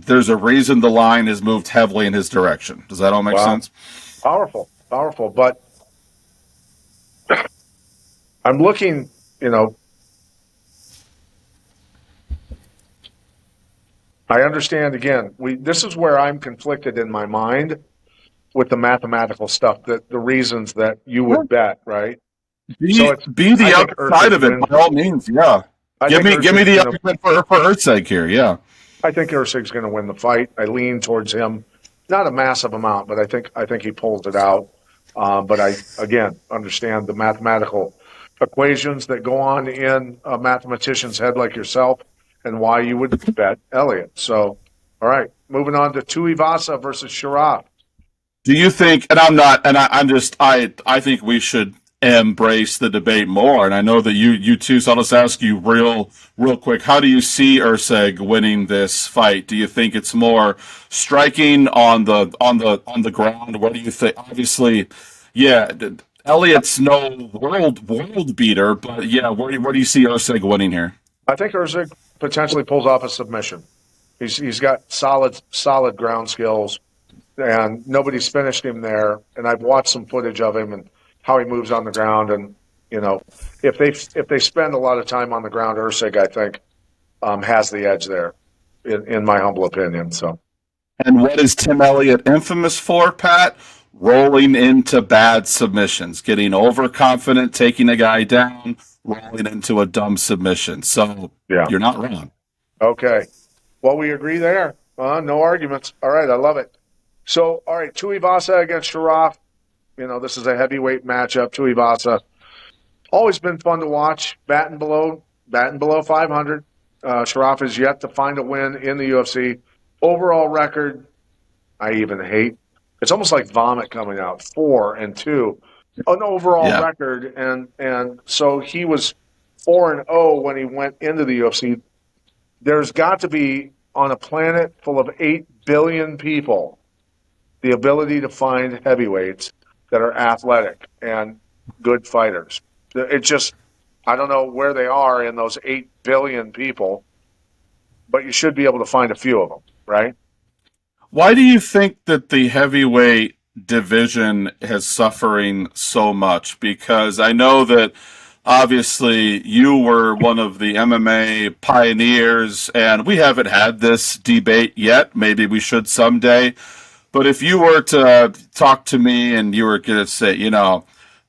there's a reason the line has moved heavily in his direction. Does that all make sense? Powerful. But I'm looking, I understand, again, this is where I'm conflicted in my mind with the mathematical stuff, that the reasons that you would bet, right? Be the other side of it, by all means, yeah. Give me the argument for Ursig here, yeah. I think Ursig's going to win the fight. I lean towards him. Not a massive amount, but I think he pulls it out. But I, again, understand the mathematical equations that go on in a mathematician's head like yourself, and why you would bet Elliott. So, all right, moving on to Tuivasa versus Sharaf. Do you think, and I'm not, and I think we should embrace the debate more, and I know that you too, so I'll just ask you real quick, how do you see Ursig winning this fight? Do you think it's more striking on the ground? What do you think? Obviously, yeah, Elliott's no world beater, but yeah, where do you see Ursig winning here? I think Ursig potentially pulls off a submission. He's got solid ground skills, and nobody's finished him there. And I've watched some footage of him and how he moves on the ground. And if they spend a lot of time on the ground, Ursig, I think, has the edge there, in my humble opinion. So. And what is Tim Elliott infamous for, Pat? rolling into bad submissions, getting overconfident, taking a guy down, rolling into a dumb submission. So Yeah. you're not wrong. Okay. Well, we agree there. No arguments. All right. I love it. So, all right. Tuivasa against Sharaf. This is a heavyweight matchup. Tuivasa, always been fun to watch. Batting below 500. Sharaf has yet to find a win in the UFC. Overall record, I even hate. It's almost like vomit coming out. 4-2, an overall record, and so he was 4-0 when he went into the UFC. There's got to be, on a planet full of 8 billion people, the ability to find heavyweights that are athletic and good fighters. It just, I don't know where they are in those 8 billion people, but you should be able to find a few of them, right? Why do you think that the heavyweight division is suffering so much? Because I know that obviously you were one of the MMA pioneers, and we haven't had this debate yet. Maybe we should someday. But if you were to talk to me and you were going to say,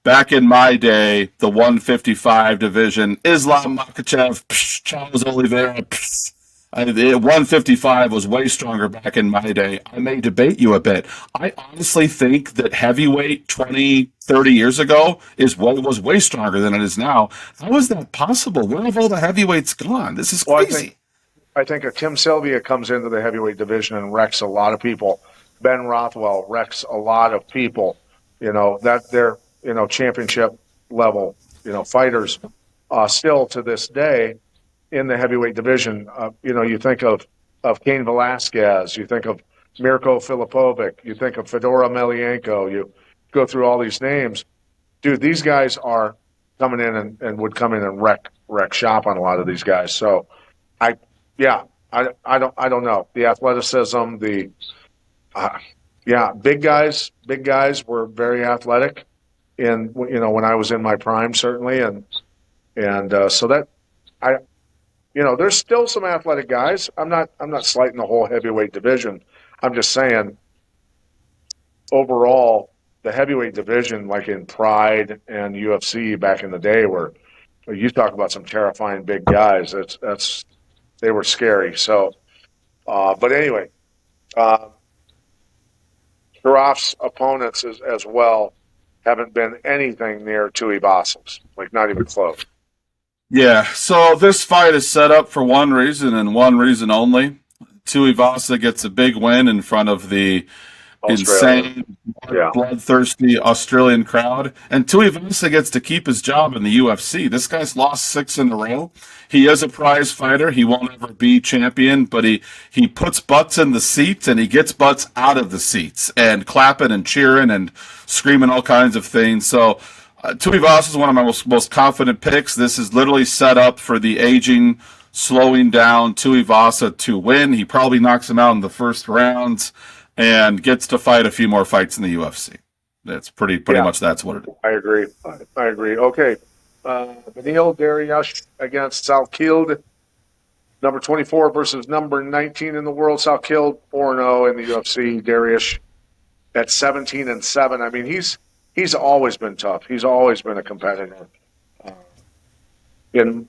back in my day, the 155 division, Islam Makhachev, Charles Oliveira, 155 was way stronger back in my day. I may debate you a bit. I honestly think that heavyweight 20, 30 years ago was way stronger than it is now. How is that possible? Where have all the heavyweights gone? This is crazy. I think a Tim Sylvia comes into the heavyweight division and wrecks a lot of people. Ben Rothwell wrecks a lot of people. That they're championship level fighters still to this day in the heavyweight division. You think of Cain Velasquez, you think of Mirko Filipovic, you think of Fedor Emelianenko. You go through all these names, dude. These guys are coming in and would come in and wreck shop on a lot of these guys. So, I don't know the athleticism, big guys were very athletic in when I was in my prime, certainly, and so that there's still some athletic guys. I'm not slighting the whole heavyweight division. I'm just saying overall the heavyweight division, like in Pride and UFC back in the day, where you talk about some terrifying big guys. They were scary. So, but anyway. Sharaf's opponents as well haven't been anything near Tuivasa's, like not even close. Yeah, so this fight is set up for one reason and one reason only. Tuivasa gets a big win in front of the insane, bloodthirsty Australian crowd, and Tuivasa gets to keep his job in the UFC. This guy's lost 6 in a row. He is a prize fighter. He won't ever be champion, but he puts butts in the seats and he gets butts out of the seats and clapping and cheering and screaming all kinds of things. So Tuivasa is one of my most confident picks. This is literally set up for the aging, slowing down Tuivasa to win. He probably knocks him out in the first rounds and gets to fight a few more fights in the UFC. That's pretty much that's what it is. I agree. Okay. Beneil Dariush against Salkild, number 24 versus number 19 in the world. Salkild 4-0 in the UFC. Dariush at 17-7. I mean, he's always been tough. He's always been a competitor. In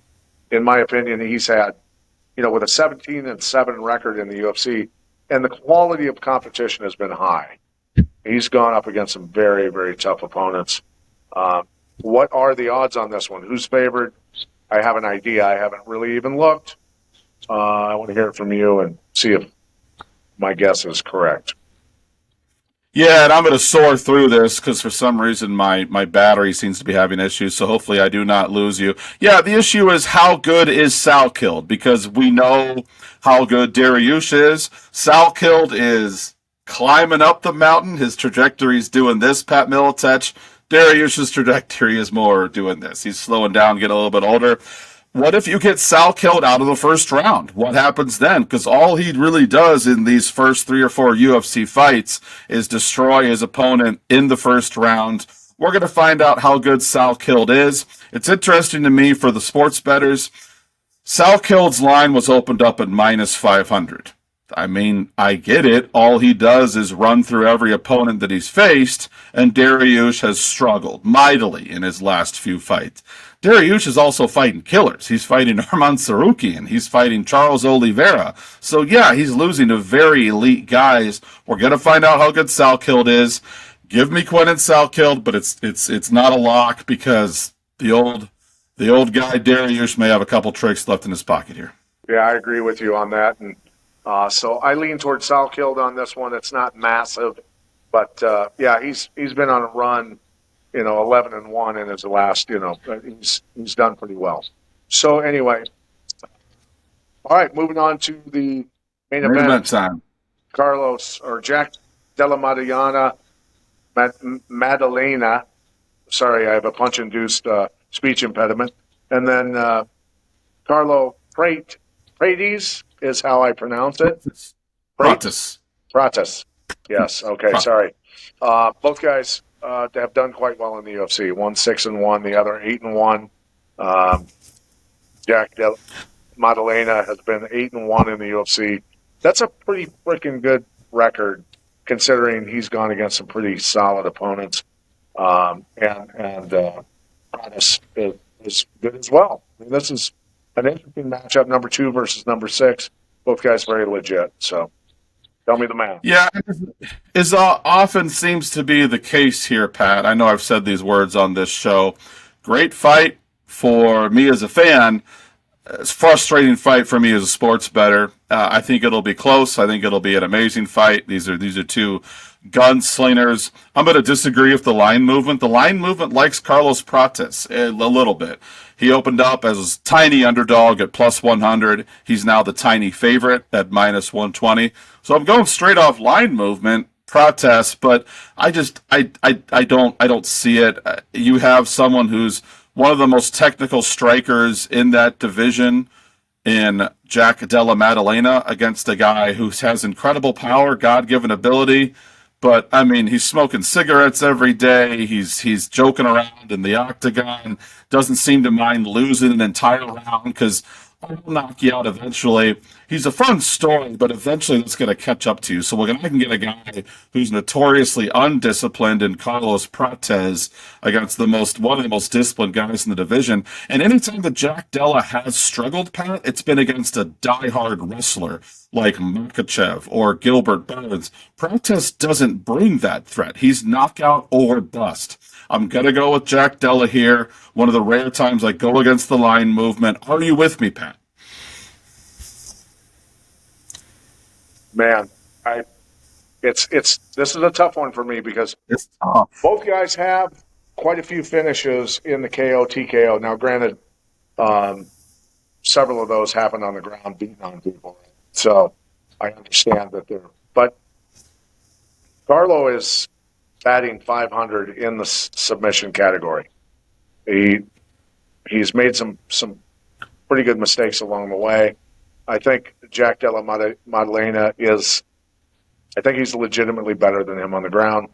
my opinion, he's had, with a 17-7 record in the UFC, and the quality of competition has been high. He's gone up against some very, very tough opponents. What are the odds on this one? Who's favored? I have an idea. I haven't really even looked. I want to hear it from you and see if my guess is correct. Yeah, and I'm going to soar through this because for some reason my battery seems to be having issues, so hopefully I do not lose you. Yeah, the issue is how good is Salkild, because we know how good Dariush is. Salkild is climbing up the mountain. His trajectory is doing this, Pat Militech. Dariush's trajectory is more doing this. He's slowing down, getting a little bit older. What if you get Salkild out of the first round? What happens then? Because all he really does in these first 3 or 4 UFC fights is destroy his opponent in the first round. We're going to find out how good Salkild is. It's interesting to me for the sports bettors. Salkild's line was opened up at -500. I mean, I get it. All he does is run through every opponent that he's faced, and Dariush has struggled mightily in his last few fights. Dariush is also fighting killers. He's fighting Arman Sarukian. He's fighting Charles Oliveira. So, yeah, he's losing to very elite guys. We're going to find out how good Salkild is. Give me Quinn and Salkild, but it's not a lock because the old guy Dariush may have a couple tricks left in his pocket here. Yeah, I agree with you on that. And so I lean towards Salkild on this one. It's not massive, but yeah, he's been on a run, 11-1 in his last, he's done pretty well. So anyway, all right, moving on to the main event. Time. Carlos or Jack Della Maddalena. Sorry, I have a punch-induced speech impediment. And then Carlo Prates is how I pronounce it. Prates. Yes. Okay. Sorry. Both guys have done quite well in the UFC. One 6-1, the other 8-1. Jack Maddalena has been 8-1 in the UFC. That's a pretty freaking good record, considering he's gone against some pretty solid opponents. And Prates is good as well. I mean, this is an interesting matchup, number 2 versus number 6. Both guys very legit. So tell me the man. Yeah, as often seems to be the case here, Pat. I know I've said these words on this show. Great fight for me as a fan. It's a frustrating fight for me as a sports bettor. I think it'll be close. I think it'll be an amazing fight. These are two gunslingers. I'm going to disagree with the line movement. The line movement likes Carlos Prates a little bit. He opened up as a tiny underdog at plus 100. He's now the tiny favorite at minus 120. So I'm going straight off line movement, Prates, but I don't see it. You have someone who's one of the most technical strikers in that division in Jack Della Maddalena against a guy who has incredible power, God-given ability. But, I mean, he's smoking cigarettes every day. He's joking around in the octagon. Doesn't seem to mind losing an entire round because I'll knock you out eventually. He's a fun story, but eventually that's going to catch up to you. So I can get a guy who's notoriously undisciplined in Carlos Prates against one of the most disciplined guys in the division. And anytime that Jack Della has struggled, Pat, it's been against a diehard wrestler like Makachev or Gilbert Burns. Prates doesn't bring that threat. He's knockout or bust. I'm going to go with Jack Della here. One of the rare times I go against the line movement. Are you with me, Pat? Man, this is a tough one for me because It's tough. both guys have quite a few finishes in the KO TKO. Now, granted, several of those happened on the ground, beating on people. So I understand that but Carlo is batting 500 in the submission category. He's made some pretty good mistakes along the way. I think Jack Della Maddalena I think he's legitimately better than him on the ground.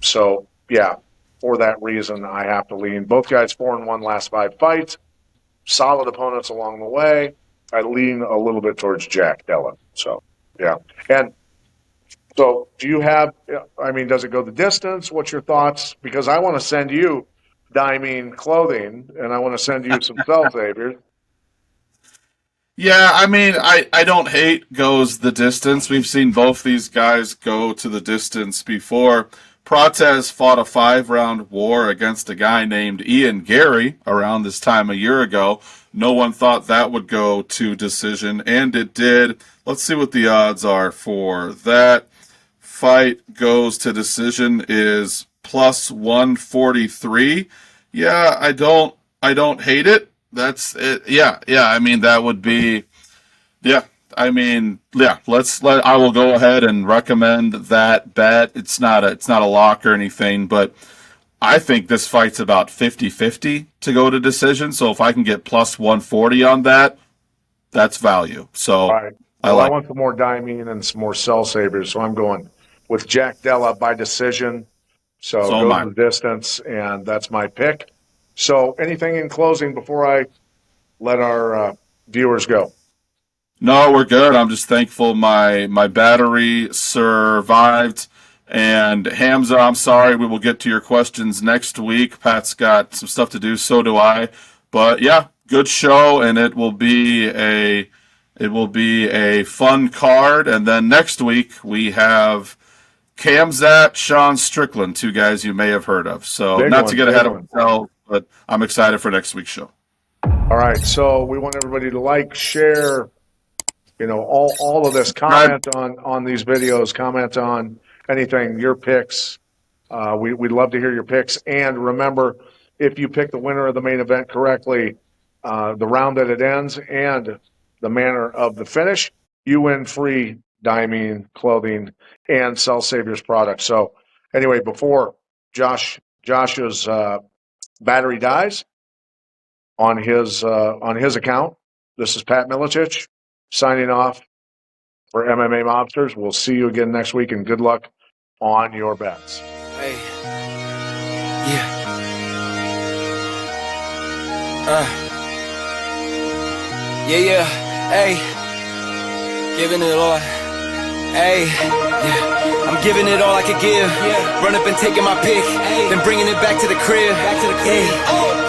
So, yeah, for that reason, I have to lean. Both guys 4-1 last 5 fights. Solid opponents along the way. I lean a little bit towards Jack Della. So, yeah. And so do you have, does it go the distance? What's your thoughts? Because I want to send you Diamine clothing, and I want to send you some cell saviors. Yeah, I don't hate goes the distance. We've seen both these guys go to the distance before. Prates fought a 5-round war against a guy named Ian Gary around this time a year ago. No one thought that would go to decision, and it did. Let's see what the odds are for that. Fight goes to decision is plus 143. Yeah, I don't hate it. That's it. Yeah. That would be, yeah. I will go ahead and recommend that bet. It's not a lock or anything, but I think this fight's about 50-50 to go to decision. So if I can get plus 140 on that, that's value. So right. I want some more Diamine and some more cell savers. So I'm going with Jack Della by decision. So go the distance, and that's my pick. So anything in closing before I let our viewers go? No, we're good. I'm just thankful my battery survived. And Hamza, I'm sorry. We will get to your questions next week. Pat's got some stuff to do. So do I. But yeah, good show, and it will be a fun card. And then next week we have Kamzat, Sean Strickland, two guys you may have heard of. So Big not one, to get big ahead of one. myself, but I'm excited for next week's show. All right, so we want everybody to like, share, all of this. Comment on these videos. Comment on anything. Your picks. We'd love to hear your picks. And remember, if you pick the winner of the main event correctly, the round that it ends, and the manner of the finish, you win free Diamine clothing and Cell Saviors products. So anyway, before Josh's battery dies on his account, this is Pat Milicic signing off for MMA Mobsters. We'll see you again next week, and good luck on your bets. Hey, yeah. Yeah, hey, giving it all, hey, yeah, I'm giving it all I could give, run up and taking my pick, then bringing it back to the crib, hey,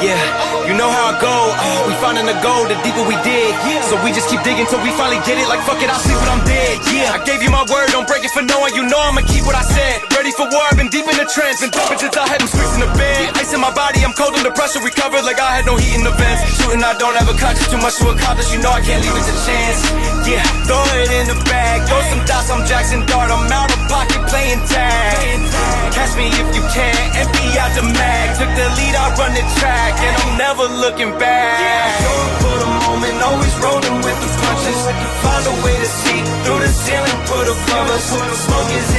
yeah, you know how I go, we finding the gold, the deeper we dig, so we just keep digging till we finally get it, like fuck it, I'll sleep when I'm dead, yeah, I gave you my word, don't break it for knowing, you know I'ma keep what I said, ready for war, I've been deep in the trance, been jumping since I had them streets in the bed, ice in my body, I'm cold under pressure, recovered like I had no heat in the vents, shooting I don't have a conscience, too much to accomplish, you know I can't leave it to chance, yeah, throw it in the bag, throw some dots, I'm Jackson Dart, I'm out of pocket playing tag, catch me if you can, empty out the mag, took the lead, I run the track, and I'm never looking back, going for the moment, always rolling with the punches, find a way to see through the ceiling, put above us, smoke is